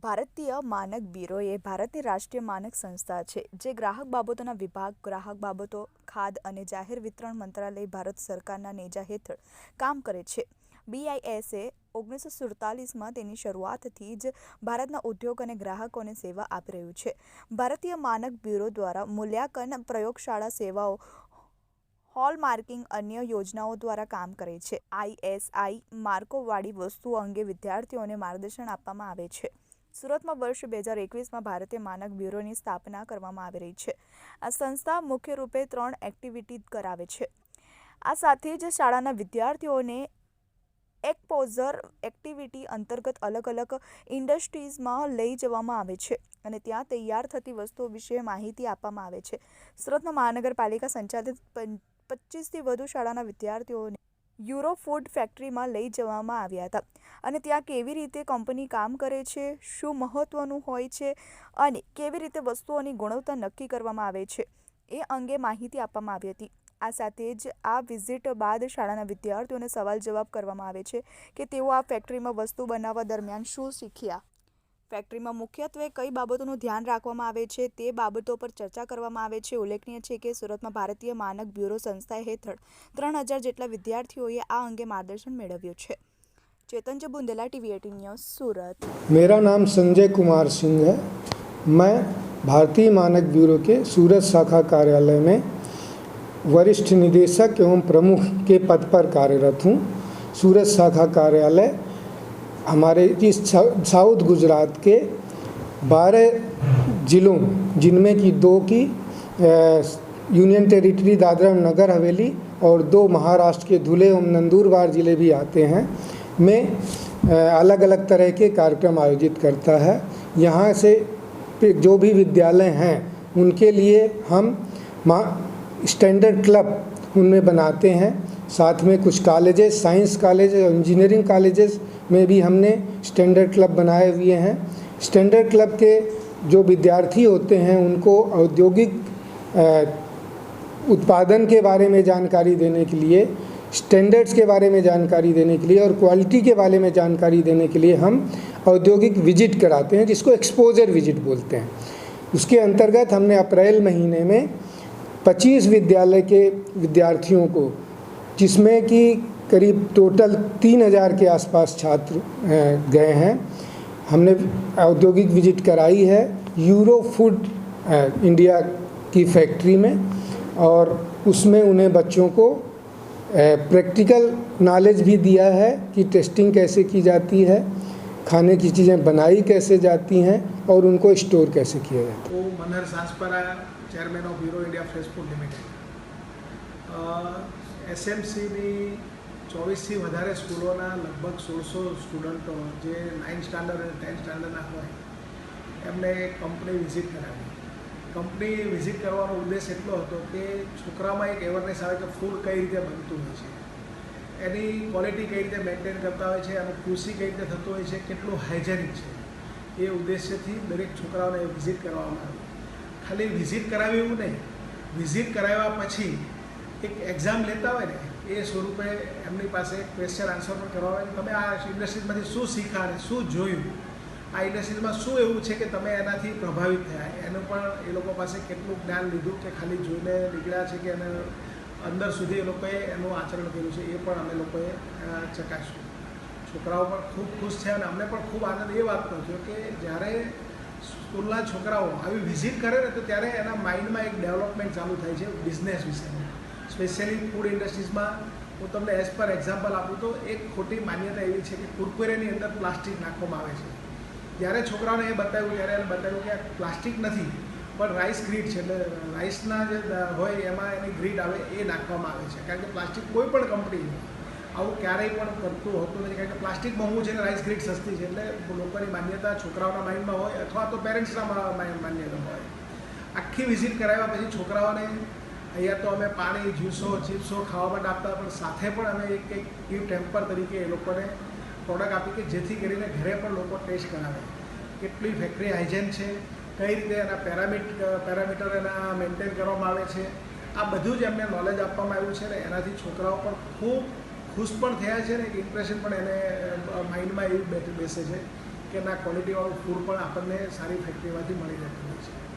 ભારતીય માનક બ્યુરો એ ભારતની રાષ્ટ્રીય માનક સંસ્થા છે જે ગ્રાહક બાબતોના વિભાગ, ગ્રાહક બાબતો, ખાદ્ય અને જાહેર વિતરણ મંત્રાલય, ભારત સરકારના નેજા હેઠળ કામ કરે છે. BIS એ 1947માં તેની શરૂઆતથી જ ભારતના ઉદ્યોગ અને ગ્રાહકોને સેવા આપી રહ્યું છે. ભારતીય માનક બ્યુરો દ્વારા મૂલ્યાંકન, પ્રયોગશાળા સેવાઓ, હોલમાર્કિંગ અન્ય યોજનાઓ દ્વારા કામ કરે છે. ISI માર્કોવાળી વસ્તુઓ અંગે વિદ્યાર્થીઓને માર્ગદર્શન આપવામાં આવે છે. સુરતમાં વર્ષ 2021માં ભારતીય માનક બ્યુરોની સ્થાપના કરવામાં આવી રહી છે. આ સંસ્થા મુખ્ય રૂપે 3 એક્ટિવિટી કરાવે છે. આ સાથે જ શાળાના વિદ્યાર્થીઓને એક્સપોઝર એક્ટિવિટી અંતર્ગત અલગ અલગ ઇન્ડસ્ટ્રીઝમાં લઈ જવામાં આવે છે અને ત્યાં તૈયાર થતી વસ્તુઓ વિશે માહિતી આપવામાં આવે છે. સુરતમાં મહાનગરપાલિકા સંચાલિત 25થી વધુ શાળાના વિદ્યાર્થીઓને યુરો ફૂડ ફેક્ટરીમાં લઈ જવામાં આવ્યા હતા અને ત્યાં કેવી રીતે કંપની કામ કરે છે, શું મહત્વનું હોય છે અને કેવી રીતે વસ્તુઓની ગુણવત્તા નક્કી કરવામાં આવે છે એ અંગે માહિતી આપવામાં આવી હતી. આ સાથે જ આ વિઝિટ બાદ શાળાના વિદ્યાર્થીઓને સવાલ જવાબ કરવામાં આવે છે કે તેઓ આ ફેક્ટરીમાં વસ્તુ બનાવવા દરમિયાન શું શીખ્યા, ફેક્ટરીમાં મુખ્યત્વે કઈ બાબતોનું ધ્યાન રાખવામાં આવે છે તે બાબતો પર ચર્ચા કરવામાં આવે છે. ઉલ્લેખનીય છે કે સુરતમાં ભારતીય માનક બ્યુરો સંસ્થા હેઠળ 3000 જેટલા વિદ્યાર્થીઓએ આ અંગે માર્ગદર્શન મેળવ્યું છે. चेतन बुंदेला, TV 18 न्यूज़, सूरत। मेरा नाम संजय कुमार सिंह है। मैं भारतीय मानक ब्यूरो के सूरत शाखा कार्यालय में वरिष्ठ निदेशक एवं प्रमुख के पद पर कार्यरत हूँ। सूरत शाखा कार्यालय हमारे इस साउथ गुजरात के 12 जिलों, जिनमें कि 2 की यूनियन टेरिटरी दादरा नगर हवेली और 2 महाराष्ट्र के धुले एवं नंदुरबार ज़िले भी आते हैं, में अलग अलग तरह के कार्यक्रम आयोजित करता है। यहाँ से जो भी विद्यालय हैं उनके लिए हम स्टैंडर्ड क्लब उनमें बनाते हैं। साथ में कुछ कॉलेजेस, साइंस कॉलेज और इंजीनियरिंग कॉलेजेस में भी हमने स्टैंडर्ड क्लब बनाए हुए हैं। स्टैंडर्ड क्लब के जो विद्यार्थी होते हैं उनको औद्योगिक उत्पादन के बारे में जानकारी देने के लिए, स्टैंडर्ड्स के बारे में जानकारी देने के लिए और क्वालिटी के बारे में जानकारी देने के लिए हम औद्योगिक विजिट कराते हैं, जिसको एक्सपोजर विजिट बोलते हैं। उसके अंतर्गत हमने अप्रैल महीने में 25 विद्यालय के विद्यार्थियों को, जिसमें कि करीब टोटल 3000 के आसपास छात्र गए हैं, हमने औद्योगिक विजिट कराई है यूरो फूड इंडिया की फैक्ट्री में, और उसमें उन्हें बच्चों को प्रैक्टिकल नॉलेज भी दिया है कि टेस्टिंग कैसे की जाती है, खाने की चीज़ें बनाई कैसे जाती हैं और उनको स्टोर कैसे किया जाता है। Manhar Sanspara, chairman of Euro India fresh food limited. SMCની 24થી વધારે સ્કૂલોના લગભગ 1600 સ્ટુડન્ટો જે 9th સ્ટાન્ડર્ડ અને 10th સ્ટાન્ડર્ડના હોય એમને કંપની વિઝિટ કરાવી. કંપની વિઝિટ કરવાનો ઉદ્દેશ એટલો હતો કે છોકરામાં એક અવેરનેસ આવે કે ફૂડ કઈ રીતે બનતું હોય છે, એની ક્વોલિટી કઈ રીતે મેન્ટેન કરતા હોય છે અને કૃષિ કઈ રીતે થતું હોય છે, કેટલું હાઇજેનિક છે, એ ઉદ્દેશ્યથી દરેક છોકરાઓને વિઝિટ કરવામાં આવી. ખાલી વિઝિટ કરાવી એવું નહીં, વિઝિટ કરાવ્યા પછી એક એક્ઝામ લેતા હોય ને એ સ્વરૂપે એમની પાસે ક્વેશ્ચન આન્સર પણ કરવા હોય. તમે આ ઇન્ડસ્ટ્રીઝમાંથી શું શીખ્યા અને શું જોયું, આ ઇન્ડસ્ટ્રીઝમાં શું એવું છે કે તમે એનાથી પ્રભાવિત થયા, એનું પણ એ લોકો પાસે કેટલું જ્ઞાન લીધું કે ખાલી જોઈને નીકળ્યા છે કે એને અંદર સુધી એ લોકોએ એનું આચરણ કર્યું છે, એ પણ અમે લોકોએ ચકાસ્યું. છોકરાઓ પણ ખૂબ ખુશ થયા અને અમને પણ ખૂબ આનંદ એ વાતનો થયો કે જ્યારે સ્કૂલના છોકરાઓ આવી વિઝિટ કરે ને તો ત્યારે એના માઇન્ડમાં એક ડેવલપમેન્ટ ચાલુ થાય છે બિઝનેસ વિશેનું. સ્પેશિયલી ફૂડ ઇન્ડસ્ટ્રીઝમાં હું તમને એઝ પર એક્ઝામ્પલ આપું તો એક ખોટી માન્યતા એવી છે કે કુરકુરેની અંદર પ્લાસ્ટિક નાખવામાં આવે છે. જ્યારે છોકરાઓને એ બતાવ્યું ત્યારે એને બતાવ્યું કે આ પ્લાસ્ટિક નથી પણ રાઈસ ગ્રીડ છે, એટલે રાઈસના જે હોય એમાં એની ગ્રીડ આવે એ નાખવામાં આવે છે. કારણ કે પ્લાસ્ટિક કોઈ પણ કંપની આવું ક્યારેય પણ કરતું હોતું નથી, કારણ કે પ્લાસ્ટિક મોંઘું છે અને રાઈસ ગ્રીડ સસ્તી છે, એટલે લોકોની માન્યતા છોકરાઓના માઇન્ડમાં હોય અથવા તો પેરેન્ટ્સના માન્યતા હોય. આખી વિઝિટ કરાવ્યા પછી છોકરાઓને અહીંયા તો અમે પાણી, જ્યુસો, ચિપ્સો ખાવા માટે આપતા, પણ સાથે પણ અમે એક ગિફ્ટ હેમ્પર તરીકે એ લોકોને પ્રોડક્ટ આપી કે જેથી કરીને ઘરે પણ લોકો ટેસ્ટ કરાવે કેટલી ફેક્ટરી હાઇજેન છે, કઈ રીતે એના પેરામીટર એના મેન્ટેન કરવામાં આવે છે, આ બધું જ એમને નોલેજ આપવામાં આવ્યું છે ને એનાથી છોકરાઓ પણ ખૂબ ખુશ પણ થયા છે ને એક ઇમ્પ્રેશન પણ એને માઇન્ડમાં એવું બેસે છે કે ના ક્વોલિટીવાળું ફૂડ પણ આપણને સારી ફેક્ટરીમાંથી મળી જતું હોય છે.